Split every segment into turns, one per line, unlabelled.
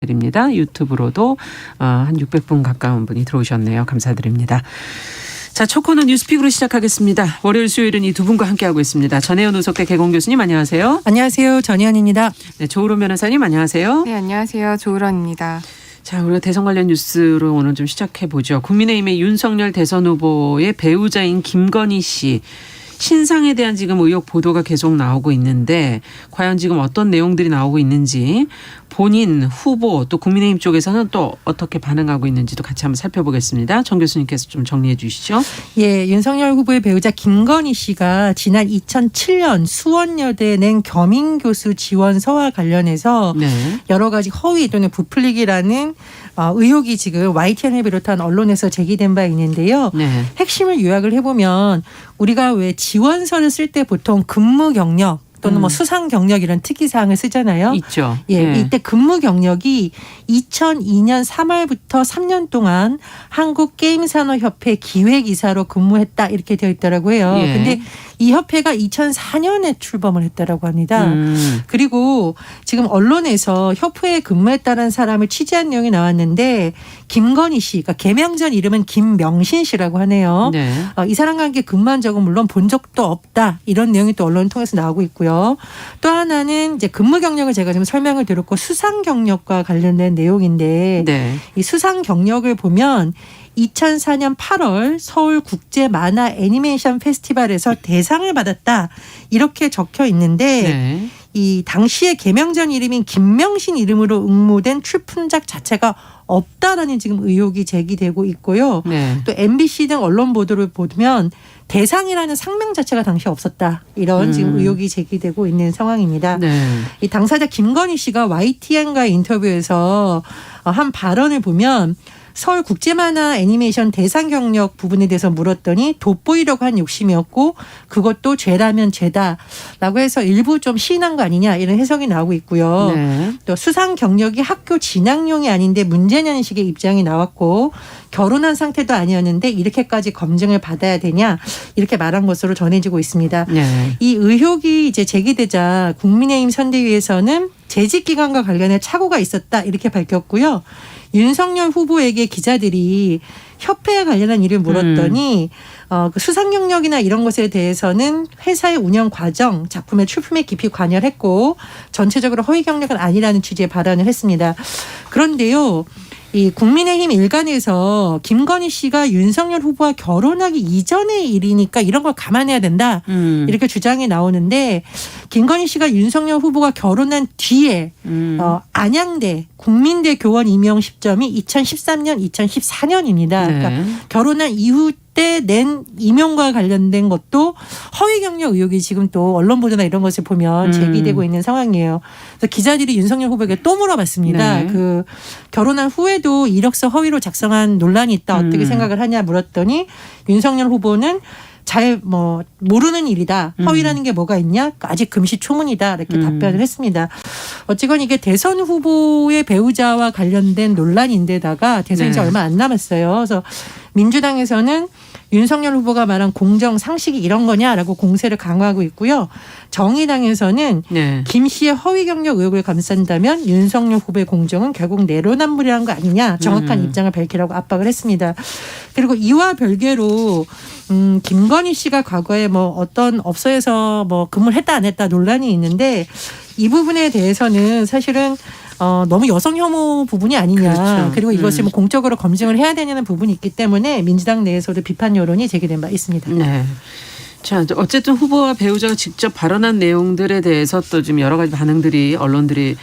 드립니다. 유튜브로도 한 600분 가까운 분이 들어오셨네요. 감사드립니다. 자, 첫 코너 뉴스픽으로 시작하겠습니다. 월요일 수요일은 이 두 분과 함께하고 있습니다. 전혜연 우석대 개공 교수님 안녕하세요.
안녕하세요. 전혜연입니다.
네, 조으론 변호사님 안녕하세요.
네, 안녕하세요. 조으론입니다.
자, 우리가 대선 관련 뉴스로 오늘 좀 시작해보죠. 국민의힘의 윤석열 대선 후보의 배우자인 김건희 씨. 신상에 대한 지금 의혹 보도가 계속 나오고 있는데 과연 지금 어떤 내용들이 나오고 있는지 본인, 후보 또 국민의힘 쪽에서는 또 어떻게 반응하고 있는지도 같이 한번 살펴보겠습니다. 정 교수님께서 좀 정리해 주시죠.
예, 윤석열 후보의 배우자 김건희 씨가 지난 2007년 수원여대에 낸 겸임교수 지원서와 관련해서 여러 가지 허위 또는 부풀리기라는 의혹이 지금 YTN을 비롯한 언론에서 제기된 바 있는데요. 핵심을 요약을 해보면 우리가 왜 지원서를 쓸 때 보통 근무 경력 또는 뭐 수상 경력 이런 특이사항을 쓰잖아요.
있죠.
예, 이때 근무 경력이 2002년 3월부터 3년 동안 한국게임산업협회 기획이사로 근무했다 이렇게 되어 있더라고요. 근데 이 협회가 2004년에 출범을 했다라고 합니다. 그리고 지금 언론에서 협회에 근무했다는 사람을 취재한 내용이 나왔는데 김건희 씨, 그러니까 개명전 이름은 김명신 씨라고 하네요. 이 사람과 함께 근무한 적은 물론 본 적도 없다. 이런 내용이 또 언론을 통해서 나오고 있고요. 또 하나는 이제 근무 경력을 제가 지금 설명을 드렸고 수상 경력과 관련된 내용인데 이 수상 경력을 보면 2004년 8월 서울 국제 만화 애니메이션 페스티벌에서 대상을 받았다 이렇게 적혀 있는데 이 당시에 개명전 이름인 김명신 이름으로 응모된 출품작 자체가 없다라는 지금 의혹이 제기되고 있고요. 또 MBC 등 언론 보도를 보면 대상이라는 상명 자체가 당시 없었다. 이런 지금 의혹이 제기되고 있는 상황입니다. 이 당사자 김건희 씨가 YTN과의 인터뷰에서 한 발언을 보면 서울 국제만화 애니메이션 대상 경력 부분에 대해서 물었더니 돋보이려고 한 욕심이었고 그것도 죄라면 죄다라고 해서 일부 좀 시인한 거 아니냐 이런 해석이 나오고 있고요. 또 수상 경력이 학교 진학용이 아닌데 문제냐는 식의 입장이 나왔고 결혼한 상태도 아니었는데 이렇게까지 검증을 받아야 되냐 이렇게 말한 것으로 전해지고 있습니다. 이 의혹이 이제 제기되자 국민의힘 선대위에서는 재직 기간과 관련해 착오가 있었다 이렇게 밝혔고요. 윤석열 후보에게 기자들이 협회에 관련한 일을 물었더니 그 수상 경력이나 이런 것에 대해서는 회사의 운영 과정, 작품의 출품에 깊이 관여를 했고 전체적으로 허위 경력은 아니라는 취지의 발언을 했습니다. 그런데요. 이 국민의힘 일간에서 김건희 씨가 윤석열 후보와 결혼하기 이전의 일이니까 이런 걸 감안해야 된다. 이렇게 주장이 나오는데 김건희 씨가 윤석열 후보가 결혼한 뒤에 안양대 국민대 교원 임용 시점이 2013년, 2014년입니다. 그러니까 결혼한 이후 때 낸 임용과 관련된 것도 허위 경력 의혹이 지금 또 언론 보도나 이런 것을 보면 제기되고 있는 상황이에요. 그래서 기자들이 윤석열 후보에게 또 물어봤습니다. 그 결혼한 후에도 이력서 허위로 작성한 논란이 있다. 어떻게 생각을 하냐 물었더니 윤석열 후보는 잘 모르는 일이다. 허위라는 게 뭐가 있냐? 아직 금시초문이다. 이렇게 답변을 했습니다. 어찌건 이게 대선 후보의 배우자와 관련된 논란인데다가 대선이 이제 얼마 안 남았어요. 그래서 민주당에서는 윤석열 후보가 말한 공정 상식이 이런 거냐라고 공세를 강화하고 있고요. 정의당에서는 김 씨의 허위 경력 의혹을 감싼다면 윤석열 후보의 공정은 결국 내로남불이라는 거 아니냐 정확한 입장을 밝히라고 압박을 했습니다. 그리고 이와 별개로 김건희 씨가 과거에 어떤 업소에서 근무를 했다 안 했다 논란이 있는데 이 부분에 대해서는 사실은 너무 여성 혐오 부분이 아니냐. 그리고 이것을 공적으로 검증을 해야 되냐는 부분이 있기 때문에 민주당 내에서도 비판 여론이 제기된 바 있습니다.
자, 어쨌든 후보와 배우자가 직접 발언한 내용들에 대해서 또 지금 여러 가지 반응들이 언론들이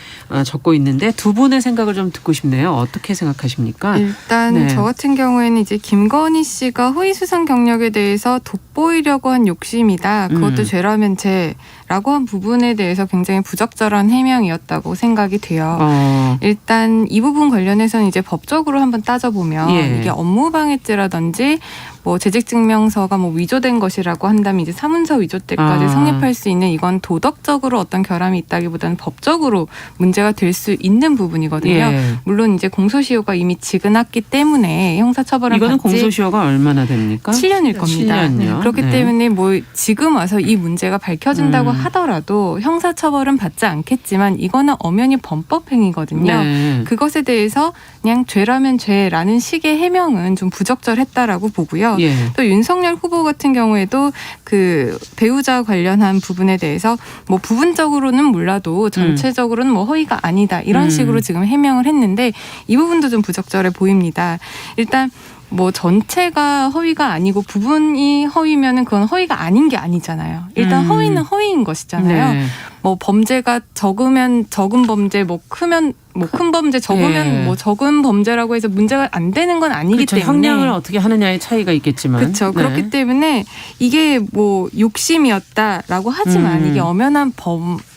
적고 있는데 두 분의 생각을 좀 듣고 싶네요. 어떻게 생각하십니까?
일단 저 같은 경우에는 이제 김건희 씨가 허위 수상 경력에 대해서 돋보이려고 한 욕심이다. 그것도 죄라면 죄라고 한 부분에 대해서 굉장히 부적절한 해명이었다고 생각이 돼요. 일단 이 부분 관련해서는 이제 법적으로 한번 따져보면 이게 업무방해죄라든지 재직증명서가 위조된 것이라고 한다면 이제 사문서 위조 때까지 성립할 수 있는 이건 도덕적으로 어떤 결함이 있다기보다는 법적으로 문제가 될 수 있는 부분이거든요. 물론 이제 공소시효가 이미 지근했기 때문에 형사처벌은
이거는
받지
공소시효가 얼마나 됩니까?
7년일 겁니다.
7년요.
그렇기 때문에 지금 와서 이 문제가 밝혀진다고 하더라도 형사처벌은 받지 않겠지만 이거는 엄연히 범법행위거든요.
네.
그것에 대해서 그냥 죄라면 죄라는 식의 해명은 좀 부적절했다라고 보고요.
예.
또 윤석열 후보 같은 경우에도 그 배우자 관련한 부분에 대해서 뭐 부분적으로는 몰라도 전체적으로는 뭐 허위가 아니다 이런 식으로 지금 해명을 했는데 이 부분도 좀 부적절해 보입니다. 일단 뭐 전체가 허위가 아니고 부분이 허위면은 그건 허위가 아닌 게 아니잖아요. 일단 허위는 허위인 것이잖아요.
네.
뭐 범죄가 적으면 적은 범죄, 뭐 크면 뭐 큰 범죄, 적으면
예.
뭐 적은 범죄라고 해서 문제가 안 되는 건 아니기
그렇죠.
때문에
형량을 어떻게 하느냐의 차이가 있겠지만.
그렇죠.
네.
그렇기 때문에 이게 뭐 욕심이었다라고 하지만 이게 엄연한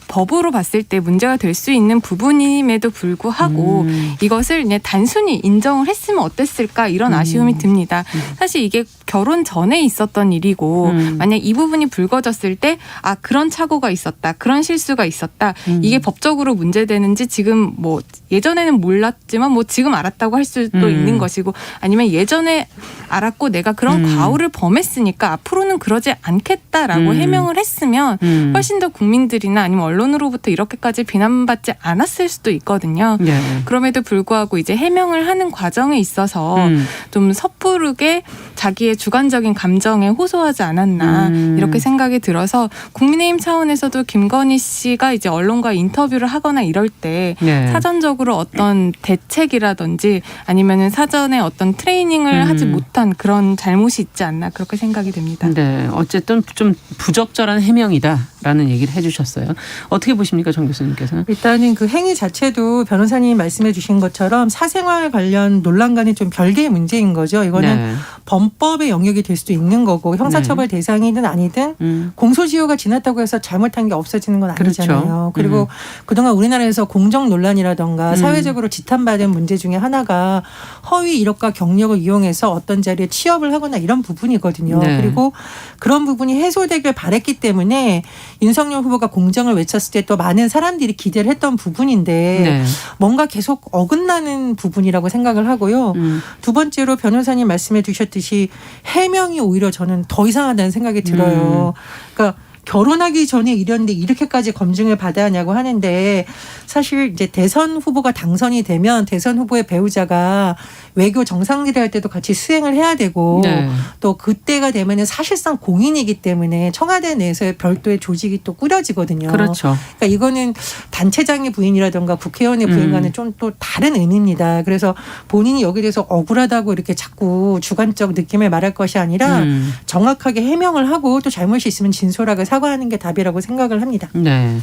법으로 봤을 때 문제가 될 수 있는 부분임에도 불구하고 이것을 그냥 단순히 인정을 했으면 어땠을까 이런 아쉬움이 듭니다. 사실 이게 결혼 전에 있었던 일이고 만약 이 부분이 불거졌을 때 아 그런 착오가 있었다. 그런 실수가 있었다. 이게 법적으로 문제되는지 지금 뭐 예전에는 몰랐지만 뭐 지금 알았다고 할 수도 있는 것이고 아니면 예전에 알았고 내가 그런 과오를 범했으니까 앞으로는 그러지 않겠다라고 해명을 했으면 훨씬 더 국민들이나 아니면 언론으로부터 이렇게까지 비난받지 않았을 수도 있거든요.
네.
그럼에도 불구하고 이제 해명을 하는 과정에 있어서 좀 섣부르게 자기의 주관적인 감정에 호소하지 않았나 이렇게 생각이 들어서 국민의힘 차원에서도 김건희 씨가 이제 언론과 인터뷰를 하거나 이럴 때
네.
사전적으로 어떤 대책이라든지 아니면은 사전에 어떤 트레이닝을 하지 못한 그런 잘못이 있지 않나 그렇게 생각이 됩니다.
네. 어쨌든 좀 부적절한 해명이다라는 얘기를 해주셨어요. 어떻게 보십니까, 정 교수님께서는?
일단은 그 행위 자체도 변호사님이 말씀해 주신 것처럼 사생활 관련 논란과는 좀 별개의 문제인 거죠. 이거는
네.
범법의 영역이 될 수도 있는 거고 형사처벌 대상이든 아니든 공소시효가 지났다고 해서 잘못한 게 없어지는 건 아니잖아요.
그렇죠.
그리고 그동안 우리나라에서 공정 논란이라던가 사회적으로 지탄받은 문제 중에 하나가 허위 이력과 경력을 이용해서 어떤 자리에 취업을 하거나 이런 부분이거든요.
네.
그리고 그런 부분이 해소되길 바랬기 때문에 윤석열 후보가 공정을 외쳤을 때 또 많은 사람들이 기대를 했던 부분인데
네.
뭔가 계속 어긋나는 부분이라고 생각을 하고요. 두 번째로 변호사님 말씀해 주셨듯이 해명이 오히려 저는 더 이상하다는 생각이 들어요. 그러니까 결혼하기 전에 이랬는데 이렇게까지 검증을 받아야 하냐고 하는데 사실 이제 대선 후보가 당선이 되면 대선 후보의 배우자가 외교 정상들이 할 때도 같이 수행을 해야 되고
네.
또 그때가 되면은 사실상 공인이기 때문에 청와대 내에서의 별도의 조직이 또 꾸려지거든요.
그렇죠.
그러니까 이거는 단체장의 부인이라든가 국회의원의 부인과는 좀 또 다른 의미입니다. 그래서 본인이 여기에 대해서 억울하다고 이렇게 자꾸 주관적 느낌을 말할 것이 아니라 정확하게 해명을 하고 또 잘못이 있으면 진솔하게 사과하는 게 답이라고 생각을 합니다.
네.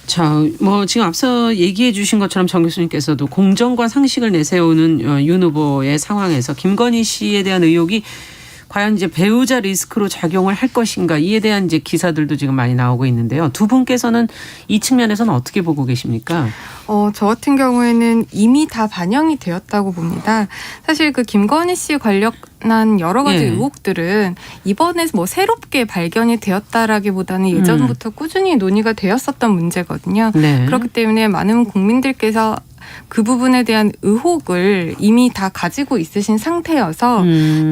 자, 뭐 지금 앞서 얘기해 주신 것처럼 정 교수님께서도 공정과 상식을 내세우는 윤 후보의 상황에서 김건희 씨에 대한 의혹이 과연 이제 배우자 리스크로 작용을 할 것인가 이에 대한 이제 기사들도 지금 많이 나오고 있는데요. 두 분께서는 이 측면에서는 어떻게 보고 계십니까?
저 같은 경우에는 이미 다 반영이 되었다고 봅니다. 사실 그 김건희 씨 관련한 여러 가지
예.
의혹들은 이번에 뭐 새롭게 발견이 되었다라기보다는 예전부터 꾸준히 논의가 되었었던 문제거든요.
네.
그렇기 때문에 많은 국민들께서 그 부분에 대한 의혹을 이미 다 가지고 있으신 상태여서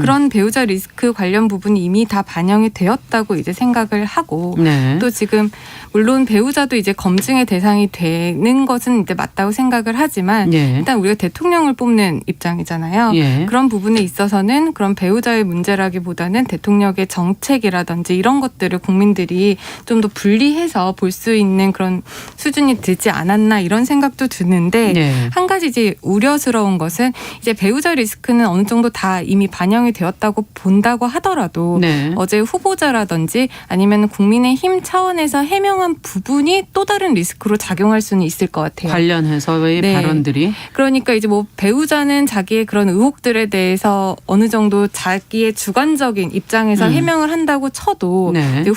그런 배우자 리스크 관련 부분이 이미 다 반영이 되었다고 이제 생각을 하고
네.
또 지금 물론 배우자도 이제 검증의 대상이 되는 것은 이제 맞다고 생각을 하지만
예.
일단 우리가 대통령을 뽑는 입장이잖아요.
예.
그런 부분에 있어서는 그런 배우자의 문제라기보다는 대통령의 정책이라든지 이런 것들을 국민들이 좀 더 분리해서 볼 수 있는 그런 수준이 되지 않았나 이런 생각도 드는데
네.
한 가지 이제 우려스러운 것은 이제 배우자 리스크는 어느 정도 다 이미 반영이 되었다고 본다고 하더라도
네.
어제 후보자라든지 아니면 국민의힘 차원에서 해명한 부분이 또 다른 리스크로 작용할 수는 있을 것 같아요.
관련해서의
네.
발언들이.
그러니까 이제 뭐 배우자는 자기의 그런 의혹들에 대해서 어느 정도 자기의 주관적인 입장에서 해명을 한다고 쳐도
네.
이제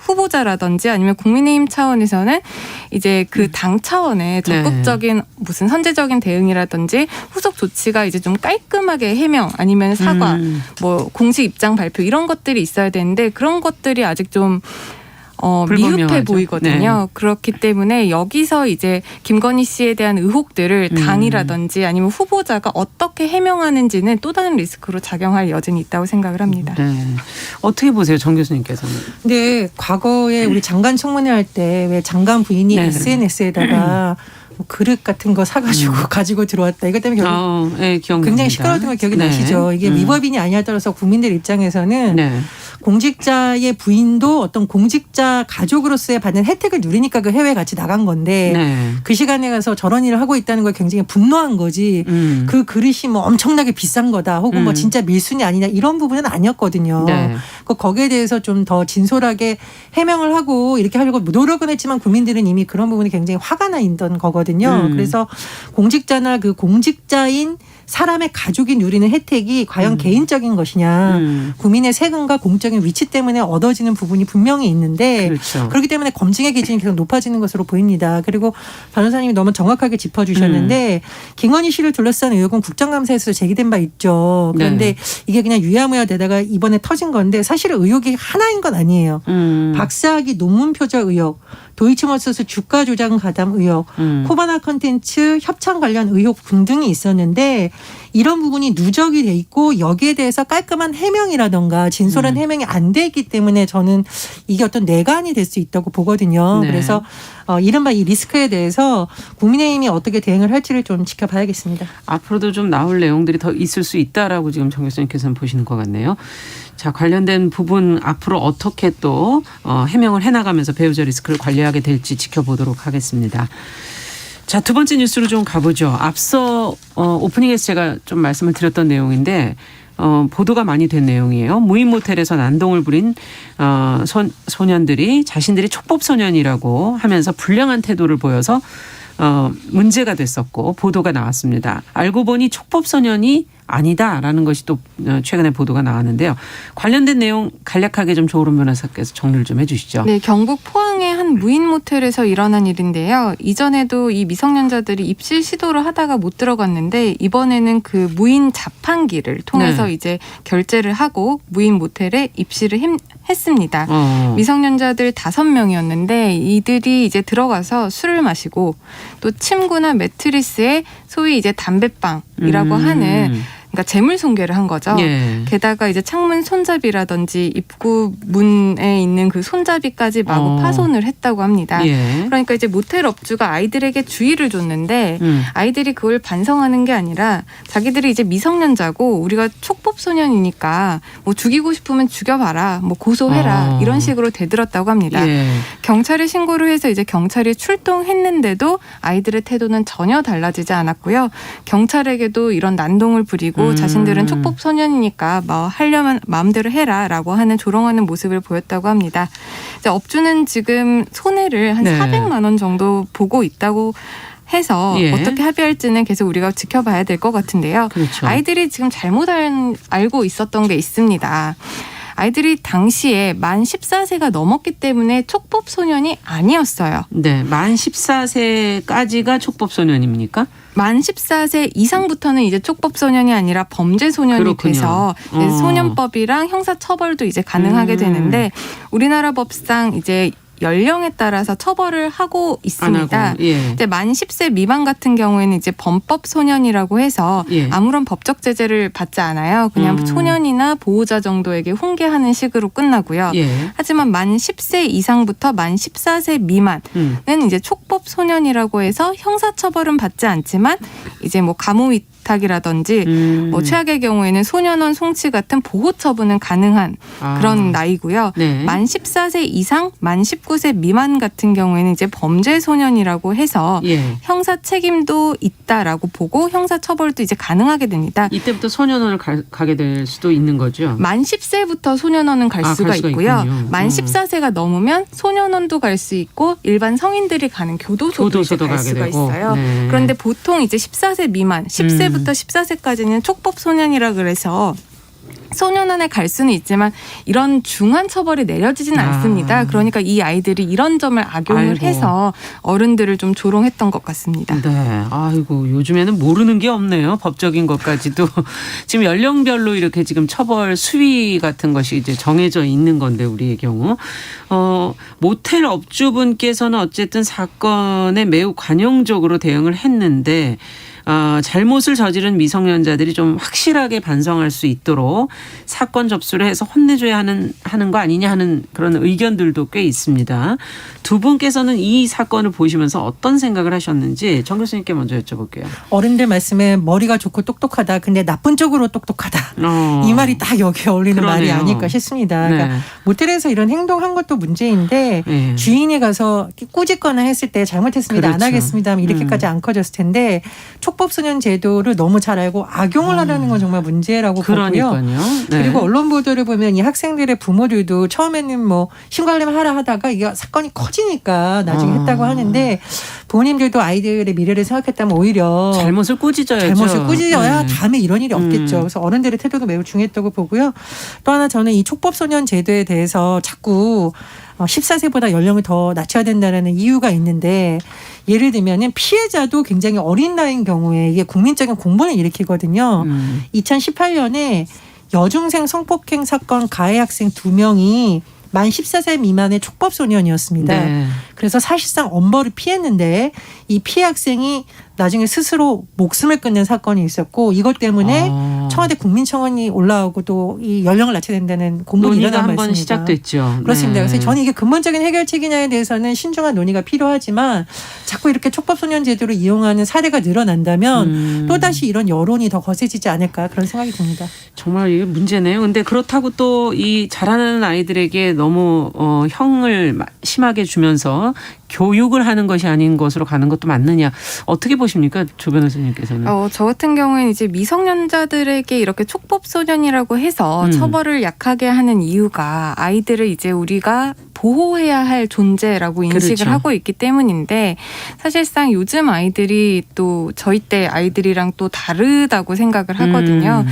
후보자라든지 아니면 국민의힘 차원에서는 이제 그 당 차원의 적극적인 무슨 선제적인 대응이라든지 후속 조치가 이제 좀 깔끔하게 해명 아니면 사과 뭐 공식 입장 발표 이런 것들이 있어야 되는데 그런 것들이 아직 좀
불분명하죠.
미흡해 보이거든요.
네.
그렇기 때문에 여기서 이제 김건희 씨에 대한 의혹들을 당이라든지 아니면 후보자가 어떻게 해명하는지는 또 다른 리스크로 작용할 여지는 있다고 생각을 합니다.
네. 어떻게 보세요, 정 교수님께서는?
근데 과거에 우리 장관 청문회 할 때 왜 장관 부인이
네.
SNS에다가 뭐 그릇 같은 거 사가지고 가지고 들어왔다. 이것 때문에 결국
네, 기억납니다.
굉장히 시끄러웠던 거 기억이
네.
나시죠? 이게 위법이냐 아니냐에 따라서 국민들 입장에서는
네.
공직자의 부인도 어떤 공직자 가족으로서의 받는 혜택을 누리니까 그 해외에 같이 나간 건데
네.
그 시간에 가서 저런 일을 하고 있다는 걸 굉장히 분노한 거지. 그 그릇이 뭐 엄청나게 비싼 거다 혹은 뭐 진짜 밀순이 아니냐 이런 부분은 아니었거든요.
네.
거기에 대해서 좀 더 진솔하게 해명을 하고 이렇게 하려고 노력은 했지만 국민들은 이미 그런 부분이 굉장히 화가 나 있던 거거든요. 그래서 공직자나 그 공직자인 사람의 가족이 누리는 혜택이 과연 개인적인 것이냐 국민의 세금과 공적인 위치 때문에 얻어지는 부분이 분명히 있는데
그렇죠.
그렇기 때문에 검증의 기준이 계속 높아지는 것으로 보입니다. 그리고 변호사님이 너무 정확하게 짚어주셨는데 김건희 씨를 둘러싼 의혹은 국정감사에서 제기된 바 있죠. 그런데 이게 그냥 유야무야 되다가 이번에 터진 건데 사실은 의혹이 하나인 건 아니에요. 박사학위 논문 표절 의혹, 도이치모터스 주가 조작 가담 의혹, 코바나 컨텐츠 협찬 관련 의혹 등등이 있었는데 이런 부분이 누적이 돼 있고 여기에 대해서 깔끔한 해명이라던가 진솔한 해명이 안 돼 있기 때문에 저는 이게 어떤 뇌관이 될 수 있다고 보거든요.
네.
그래서 이른바 이 리스크에 대해서 국민의힘이 어떻게 대응을 할지를 좀 지켜봐야겠습니다.
앞으로도 좀 나올 내용들이 더 있을 수 있다라고 지금 정 교수님께서는 보시는 것 같네요. 자, 관련된 부분 앞으로 어떻게 또 해명을 해나가면서 배우자 리스크를 관리하게 될지 지켜보도록 하겠습니다. 자, 두 번째 뉴스로 좀 가보죠. 앞서 오프닝에서 제가 좀 말씀을 드렸던 내용인데 보도가 많이 된 내용이에요. 무인 모텔에서 난동을 부린 소년들이 자신들이 촉법소년이라고 하면서 불량한 태도를 보여서 문제가 됐었고 보도가 나왔습니다. 알고 보니 촉법소년이 아니다라는 것이 또 최근에 보도가 나왔는데요. 관련된 내용 간략하게 좀 조으론 변호사께서 정리를 좀 해 주시죠.
네, 경북 포항의 한 무인 모텔에서 일어난 일인데요. 이전에도 이 미성년자들이 입실 시도를 하다가 못 들어갔는데 이번에는 그 무인 자판기를 통해서
네.
이제 결제를 하고 무인 모텔에 입실을 했습니다. 미성년자들 5명이었는데 이들이 이제 들어가서 술을 마시고 또 침구나 매트리스에 소위 이제 담배빵이라고 하는 그러니까 재물 손괴를 한 거죠.
예.
게다가 이제 창문 손잡이라든지 입구 문에 있는 그 손잡이까지 마구 파손을 했다고 합니다.
예.
그러니까 이제 모텔 업주가 아이들에게 주의를 줬는데 아이들이 그걸 반성하는 게 아니라 자기들이 이제 미성년자고 우리가 촉법소년이니까 뭐 죽이고 싶으면 죽여봐라, 뭐 고소해라 이런 식으로 대들었다고 합니다.
예.
경찰에 신고를 해서 이제 경찰이 출동했는데도 아이들의 태도는 전혀 달라지지 않았고요. 경찰에게도 이런 난동을 부리고 자신들은 촉법소년이니까 뭐 하려면 마음대로 해라라고 하는 조롱하는 모습을 보였다고 합니다. 이제 업주는 지금 손해를 한
네.
400만 원 정도 보고 있다고 해서
예.
어떻게 합의할지는 계속 우리가 지켜봐야 될 것 같은데요.
그렇죠.
아이들이 지금 잘못 알고 있었던 게 있습니다. 아이들이 당시에 만 14세가 넘었기 때문에 촉법소년이 아니었어요.
네, 만 14세까지가 촉법소년입니까?
만 14세 이상부터는 이제 촉법소년이 아니라 범죄소년이
그렇군요.
돼서 소년법이랑 형사처벌도 이제 가능하게 되는데 우리나라 법상 이제 연령에 따라서 처벌을 하고 있습니다.
안 하고, 예.
이제 만 10세 미만 같은 경우에는 이제 범법 소년이라고 해서
예.
아무런 법적 제재를 받지 않아요. 그냥 소년이나 보호자 정도에게 훈계하는 식으로 끝나고요.
예.
하지만 만 10세 이상부터 만 14세 미만은 이제 촉법 소년이라고 해서 형사처벌은 받지 않지만 이제 뭐 가무위탁이라든지 뭐 최악의 경우에는 소년원 송치 같은 보호 처분은 가능한 그런 나이고요.
네.
만 14세 이상, 만 19세 미만 같은 경우에는 이제 범죄 소년이라고 해서
예.
형사 책임도 있다라고 보고 형사 처벌도 이제 가능하게 됩니다.
이때부터 소년원을 가게 될 수도 있는 거죠.
만 10세부터 소년원은 갈 수가 있고요.
있군요.
만 14세가 넘으면 소년원도 갈 수 있고 일반 성인들이 가는 교도소도 이제 갈
가게
수가
되고.
있어요.
네.
그런데 보통 이제 14세 미만, 10세부터 14세까지는 촉법 소년이라 그래서 소년원에 갈 수는 있지만 이런 중한 처벌이 내려지진 않습니다. 그러니까 이 아이들이 이런 점을 악용을 해서 어른들을 좀 조롱했던 것 같습니다.
네. 아이고 요즘에는 모르는 게 없네요. 법적인 것까지도. 지금 연령별로 이렇게 지금 처벌 수위 같은 것이 이제 정해져 있는 건데 우리의 경우. 모텔 업주분께서는 어쨌든 사건에 매우 관용적으로 대응을 했는데 잘못을 저지른 미성년자들이 좀 확실하게 반성할 수 있도록 사건 접수를 해서 혼내줘야 하는 거 아니냐 하는 그런 의견들도 꽤 있습니다. 두 분께서는 이 사건을 보시면서 어떤 생각을 하셨는지 정 교수님께 먼저 여쭤볼게요.
어른들 말씀에 머리가 좋고 똑똑하다. 근데 나쁜 쪽으로 똑똑하다. 이 말이 딱 여기에 어울리는
그러네요.
말이 아닐까 싶습니다.
네.
그러니까 모텔에서 이런 행동한 것도 문제인데
네.
주인이 가서 꾸짖거나 했을 때 잘못했습니다.
그렇죠.
안 하겠습니다 하면 이렇게까지 안 커졌을 텐데 촉법소년 제도를 너무 잘 알고 악용을 하려는 건 정말 문제라고 보고요.
그러니까요. 네.
그리고 언론 보도를 보면 이 학생들의 부모들도 처음에는 뭐 신고하려면 하라 하다가 이게 사건이 커지니까 나중에 했다고 하는데 부모님들도 아이들의 미래를 생각했다면 오히려
잘못을 꾸짖어야죠.
잘못을 꾸짖어야
네.
다음에 이런 일이 없겠죠. 그래서 어른들의 태도도 매우 중요했다고 보고요. 또 하나 저는 이 촉법소년 제도에 대해서 자꾸 14세보다 연령을 더 낮춰야 된다는 이유가 있는데 예를 들면은 피해자도 굉장히 어린 나이인 경우에 이게 국민적인 공분을 일으키거든요. 2018년에 여중생 성폭행 사건 가해 학생 2명이 만 14세 미만의 촉법소년이었습니다.
네.
그래서 사실상 엄벌을 피했는데 이 피해 학생이 나중에 스스로 목숨을 끊는 사건이 있었고 이것 때문에 청와대 국민청원이 올라오고 또 이 연령을 낮춰야 된다는 공문이
논의가
일어난
한번
말씀입니다.
시작됐죠.
그렇습니다.
네.
그래서 저는 이게 근본적인 해결책이냐에 대해서는 신중한 논의가 필요하지만 자꾸 이렇게 촉법소년 제도를 이용하는 사례가 늘어난다면 또다시 이런 여론이 더 거세지지 않을까 그런 생각이 듭니다.
정말 이게 문제네요. 근데 그렇다고 또 이 자라나는 아이들에게 너무 형을 심하게 주면서 교육을 하는 것이 아닌 것으로 가는 것도 맞느냐. 어떻게 보십니까? 조 변호사님께서는.
저 같은 경우에는 이제 미성년자들에게 이렇게 촉법소년이라고 해서 처벌을 약하게 하는 이유가 아이들을 이제 우리가 보호해야 할 존재라고 인식을
그렇죠.
하고 있기 때문인데 사실상 요즘 아이들이 또 저희 때 아이들이랑 또 다르다고 생각을 하거든요.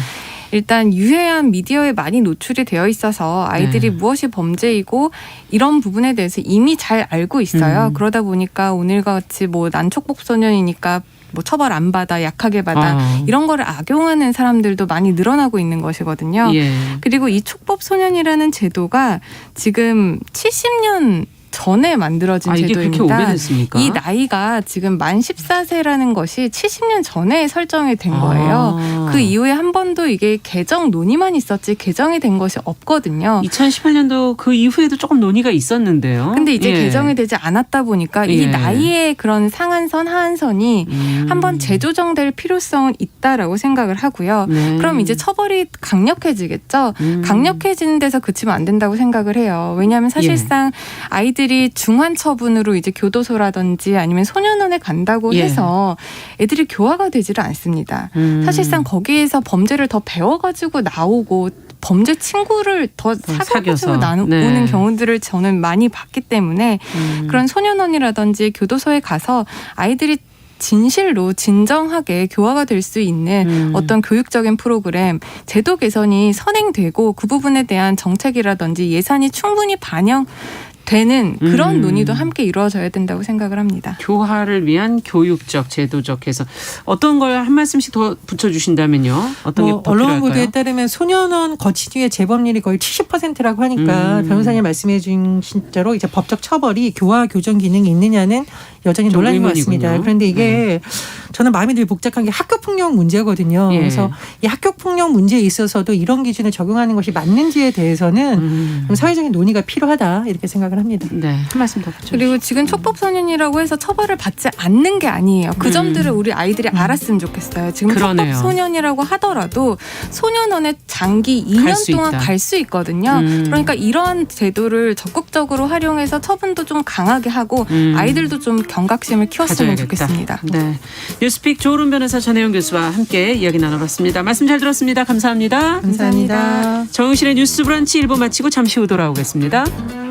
일단 유해한 미디어에 많이 노출이 되어 있어서 아이들이 무엇이 범죄이고 이런 부분에 대해서 이미 잘 알고 있어요. 그러다 보니까 오늘과 같이 뭐 난 촉법소년이니까 뭐 처벌 안 받아 약하게 받아 이런 거를 악용하는 사람들도 많이 늘어나고 있는 것이거든요.
예.
그리고 이 촉법소년이라는 제도가 지금 70년 전에 만들어진
이게
제도입니다.
그렇게 오래됐습니까?
이 나이가 지금 만 14세라는 것이 70년 전에 설정이 된 거예요. 그 이후에 한 번도 이게 개정 논의만 있었지 개정이 된 것이 없거든요.
2018년도 그 이후에도 조금 논의가 있었는데요.
근데 이제
예.
개정이 되지 않았다 보니까
예.
이 나이의 그런 상한선 하한선이 한번 재조정될 필요성은 있다라고 생각을 하고요.
네.
그럼 이제 처벌이 강력해지겠죠. 강력해지는 데서 그치면 안 된다고 생각을 해요. 왜냐하면 사실상 아이들이 중한 처분으로 이제 교도소라든지 아니면 소년원에 간다고 해서 애들이 교화가 되지를 않습니다. 사실상 거기에서 범죄를 더 배워가지고 나오고 범죄 친구를 더 사귀어가지고 오는 경우들을 저는 많이 봤기 때문에 그런 소년원이라든지 교도소에 가서 아이들이 진실로 진정하게 교화가 될 수 있는 어떤 교육적인 프로그램, 제도 개선이 선행되고 그 부분에 대한 정책이라든지 예산이 충분히 반영되는 그런 논의도 함께 이루어져야 된다고 생각을 합니다.
교화를 위한 교육적, 제도적 해서 어떤 걸 한 말씀씩 더 붙여주신다면요. 어떤 게 더
언론
필요할까요?
보도에 따르면 소년원 거치 뒤에 재범률이 거의 70%라고 하니까 변호사님 말씀해 주신 대로 이제 법적 처벌이 교화 교정 기능이 있느냐는 여전히 논란인 것 같습니다. 그런데 이게 저는 마음이 늘 복잡한 게 학교 폭력 문제거든요. 그래서 이 학교 폭력 문제에 있어서도 이런 기준을 적용하는 것이 맞는지에 대해서는 좀 사회적인 논의가 필요하다 이렇게 생각을 합니다.
네, 한 말씀 더 붙여주세요.
그리고 지금 촉법소년이라고 해서 처벌을 받지 않는 게 아니에요. 그 점들을 우리 아이들이 알았으면 좋겠어요. 지금
그러네요.
촉법소년이라고 하더라도 소년원에 장기 2년 동안 갈 수 있거든요. 그러니까 이러한 제도를 적극적으로 활용해서 처분도 좀 강하게 하고 아이들도 좀 경각심을 키웠으면
가져야겠다.
좋겠습니다.
네, 뉴스픽 조은 변호사 전혜영 교수와 함께 이야기 나눠봤습니다. 말씀 잘 들었습니다. 감사합니다.
감사합니다.
정용실의 뉴스 브런치 1부 마치고 잠시 후 돌아오겠습니다.